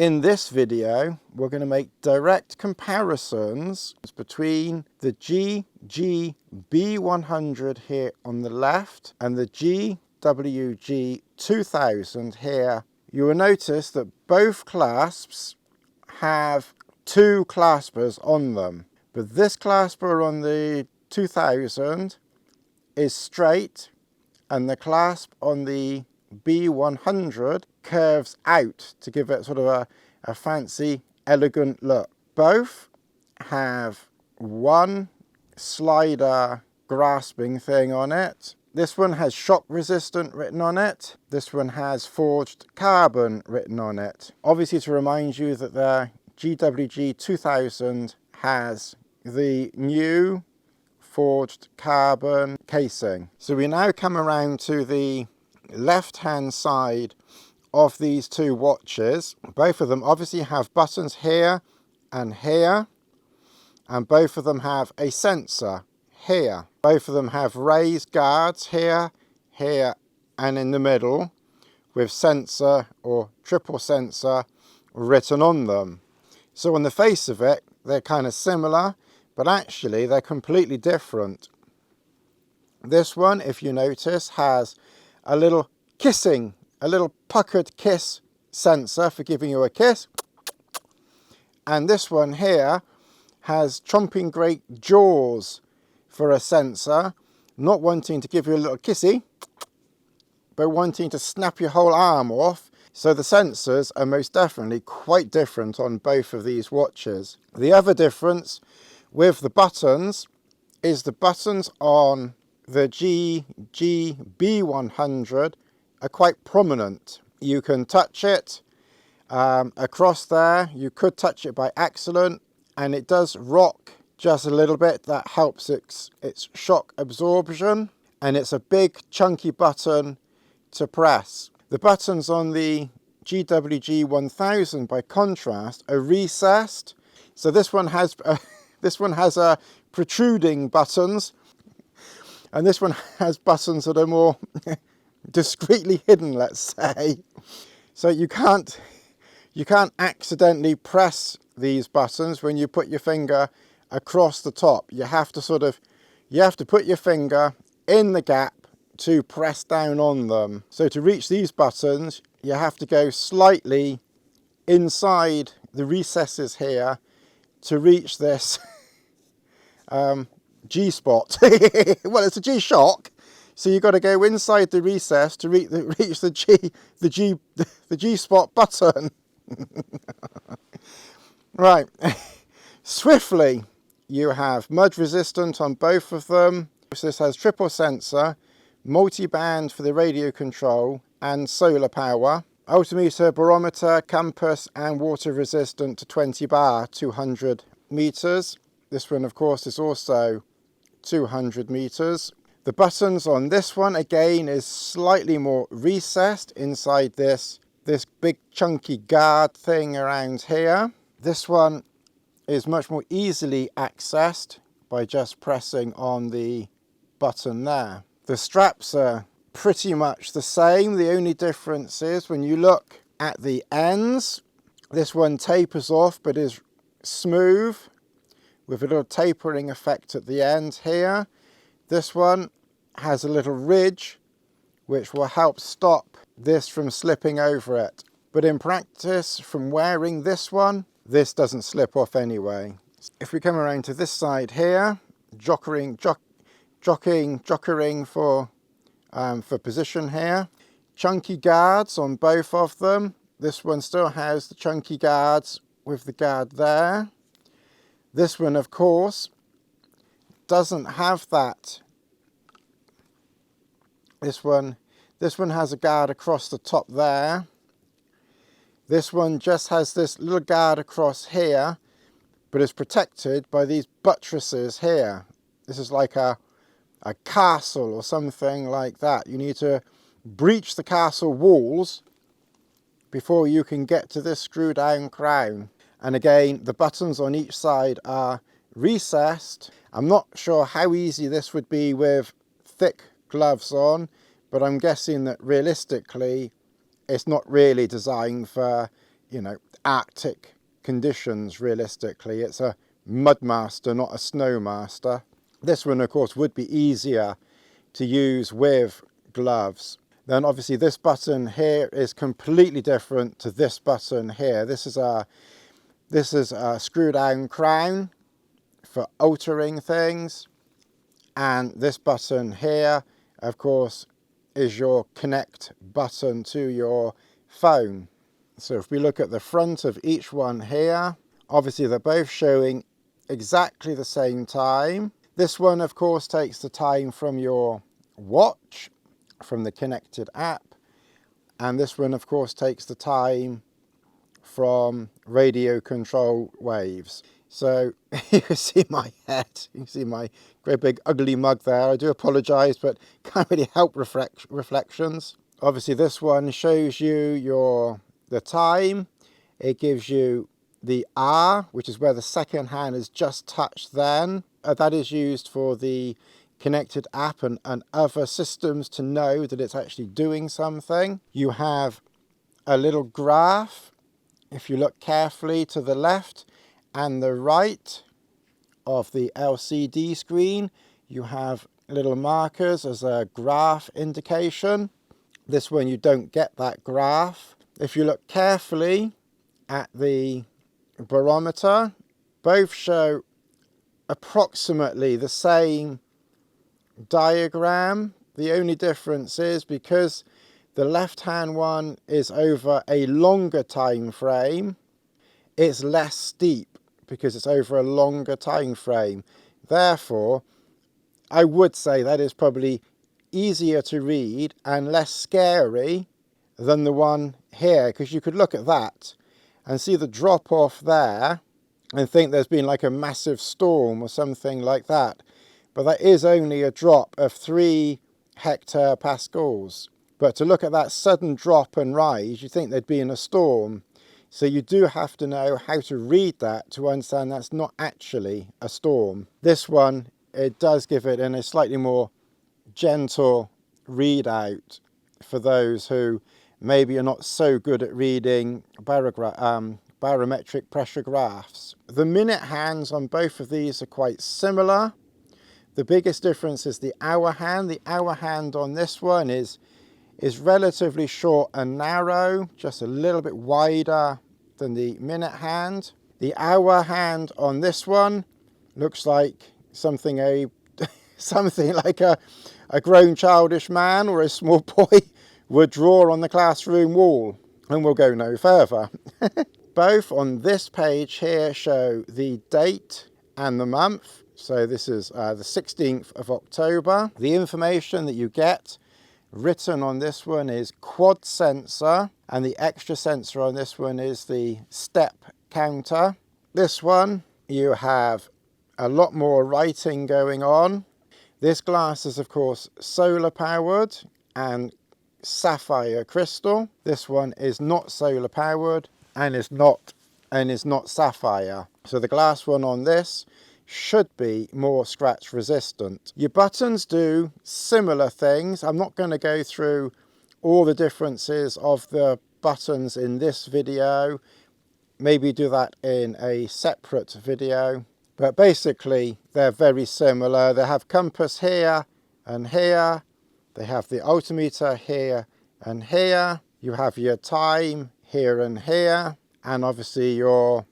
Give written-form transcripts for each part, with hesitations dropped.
In this video, we're going to make direct comparisons between the GG B100 here on the left and the GWG 2000 here. You will notice that both clasps have two claspers on them, but this clasper on the 2000 is straight and the clasp on the B100 curves out to give it sort of a fancy, elegant look. Both have one slider grasping thing on it. This one has shock resistant written on it. This one has forged carbon written on it. Obviously, to remind you that the GWG 2000 has the new forged carbon casing. So we now come around to the left hand side of these two watches. Both of them obviously have buttons here and here, and both of them have a sensor here. Both of them have raised guards here, here and in the middle with sensor or triple sensor written on them. So on the face of it, they're kind of similar, but actually they're completely different. This one, if you notice, has a little kissing, a little puckered kiss sensor for giving you a kiss. And this one here has chomping great jaws for a sensor, not wanting to give you a little kissy, but wanting to snap your whole arm off. So the sensors are most definitely quite different on both of these watches. The other difference with the buttons is the buttons on the GG B100 are quite prominent. You can touch it across there. You could touch it by accident, and it does rock just a little bit. That helps its shock absorption, and it's a big chunky button to press. The buttons on the GWG 1000 by contrast are recessed, so this one has protruding buttons, and this one has buttons that are more discreetly hidden, let's say. So you can't accidentally press these buttons when you put your finger across the top. You have to put your finger in the gap to press down on them. So to reach these buttons, you have to go slightly inside the recesses here to reach this G-spot. Well, it's a G-shock, so you've got to go inside the recess to reach the G-spot button. Right. Swiftly, you have mud resistant on both of them. This has triple sensor, multi-band for the radio control and solar power. Altimeter, barometer, compass and water resistant to 20 bar, 200 meters. This one, of course, is also 200 meters. The buttons on this one, again, is slightly more recessed inside this big chunky guard thing around here. This one is much more easily accessed by just pressing on the button there. The straps are pretty much the same. The only difference is when you look at the ends, this one tapers off but is smooth with a little tapering effect at the end here. This one has a little ridge which will help stop this from slipping over it. But in practice, from wearing this one, this doesn't slip off anyway. If we come around to this side here, jockering for position here. Chunky guards on both of them. This one still has the chunky guards with the guard there. This one, of course, doesn't have that. This one has a guard across the top there. This one just has this little guard across here, but is protected by these buttresses here. This is like a castle or something like that. You need to breach the castle walls before you can get to this screw down crown. And again, the buttons on each side are recessed. I'm not sure how easy this would be with thick gloves on, but I'm guessing that realistically it's not really designed for you know, Arctic conditions realistically. It's a Mudmaster, not a Snowmaster. This one, of course, would be easier to use with gloves. Then obviously this button here is completely different to this button here. This is a screw down crown for altering things, and this button here, of course, is your connect button to your phone. So if we look at the front of each one here, obviously they're both showing exactly the same time. This one, of course, takes the time from your watch, from the connected app, and this one, of course, takes the time from radio control waves. So you can see my head, you can see my great big ugly mug there. I do apologise, but can't really help reflections. Obviously this one shows you the time. It gives you the hour, which is where the second hand has just touched then. That is used for the connected app and other systems to know that it's actually doing something. You have a little graph, if you look carefully to the left and the right of the LCD screen, you have little markers as a graph indication. This one you don't get that graph. If you look carefully at the barometer, both show approximately the same diagram. The only difference is because the left hand one is over a longer time frame, it's less steep because it's over a longer time frame. Therefore, I would say that is probably easier to read and less scary than the one here, because you could look at that and see the drop off there and think there's been like a massive storm or something like that. But that is only a drop of 3 hectopascals. But to look at that sudden drop and rise, you think there'd been a storm. So you do have to know how to read that to understand that's not actually a storm. This one, it does give it in a slightly more gentle readout for those who maybe are not so good at reading barometric pressure graphs. The minute hands on both of these are quite similar. The biggest difference is the hour hand. The hour hand on this one is relatively short and narrow, just a little bit wider than the minute hand. The hour hand on this one looks like something like a grown childish man or a small boy would draw on the classroom wall, and we'll go no further. Both on this page here show the date and the month. So this is the 16th of October. The information that you get written on this one is quad sensor, and the extra sensor on this one is the step counter. This one, you have a lot more writing going on. This glass is of course solar powered and sapphire crystal. This one is not solar powered and is not sapphire. So the glass one on this should be more scratch resistant. Your buttons do similar things. I'm not going to go through all the differences of the buttons in this video. Maybe do that in a separate video. But basically they're very similar. They have compass here and here. They have the altimeter here and here. You have your time here and here. And obviously your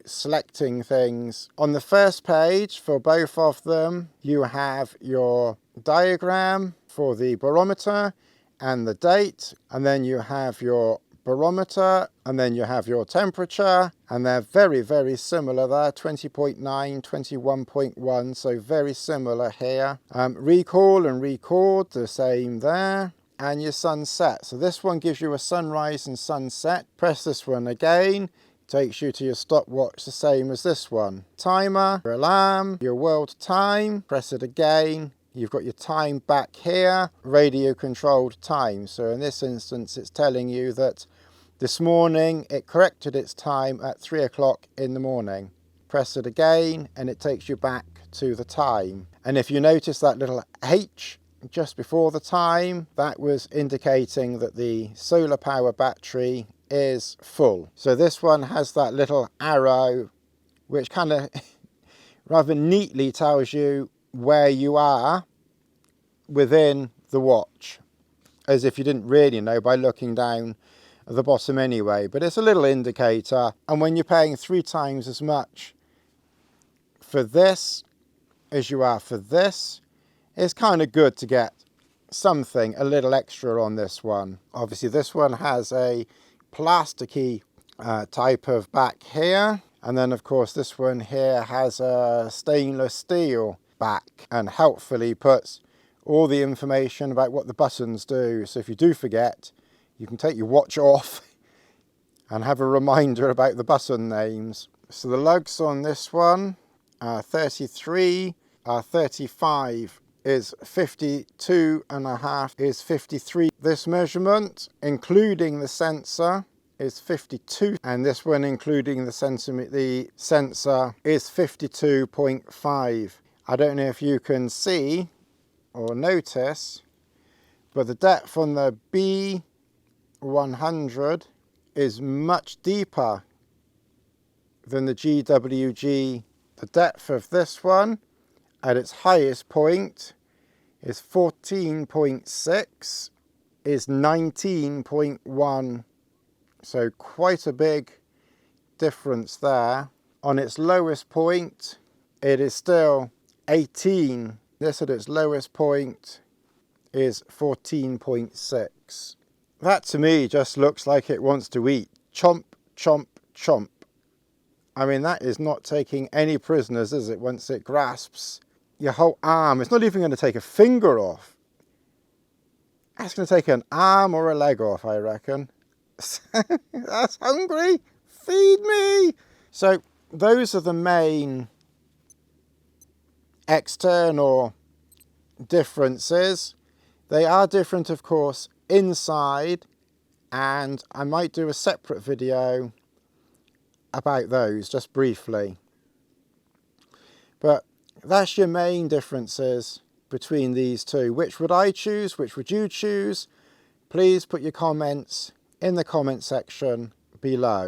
selecting things. On the first page for both of them, you have your diagram for the barometer and the date, and then you have your barometer, and then you have your temperature, and they're very, very similar there, 20.9, 21.1, so very similar here. Recall and record, the same there. And your sunset. So this one gives you a sunrise and sunset. Press this one again. Takes you to your stopwatch, the same as this one. Timer, your alarm, your world time, press it again. You've got your time back here, radio controlled time. So in this instance, it's telling you that this morning it corrected its time at 3 o'clock in the morning. Press it again and it takes you back to the time. And if you notice that little H just before the time, that was indicating that the solar power battery is full. So this one has that little arrow which kind of rather neatly tells you where you are within the watch, as if you didn't really know by looking down at the bottom anyway. But it's a little indicator, and when you're paying 3 times as much for this as you are for this, it's kind of good to get something a little extra on this one. Obviously this one has a plasticky type of back here, and then of course this one here has a stainless steel back and helpfully puts all the information about what the buttons do. So if you do forget, you can take your watch off and have a reminder about the button names. So the lugs on this one are 33, 35 is 52.5 is 53. This measurement, including the sensor, is 52, and this one, including the sensor is 52.5. I don't know if you can see or notice, but the depth on the B100 is much deeper than the GWG. The depth of this one at its highest point is 14.6, is 19.1. So quite a big difference there. On its lowest point, it is still 18. This at its lowest point is 14.6. That to me just looks like it wants to eat. Chomp, chomp, chomp. I mean, that is not taking any prisoners, is it, once it grasps your whole arm? It's not even going to take a finger off. That's going to take an arm or a leg off, I reckon. That's hungry. Feed me. So those are the main external differences. They are different, of course, inside, and I might do a separate video about those just briefly. But that's your main differences between these two. Which would I choose? Which would you choose? Please put your comments in the comment section below.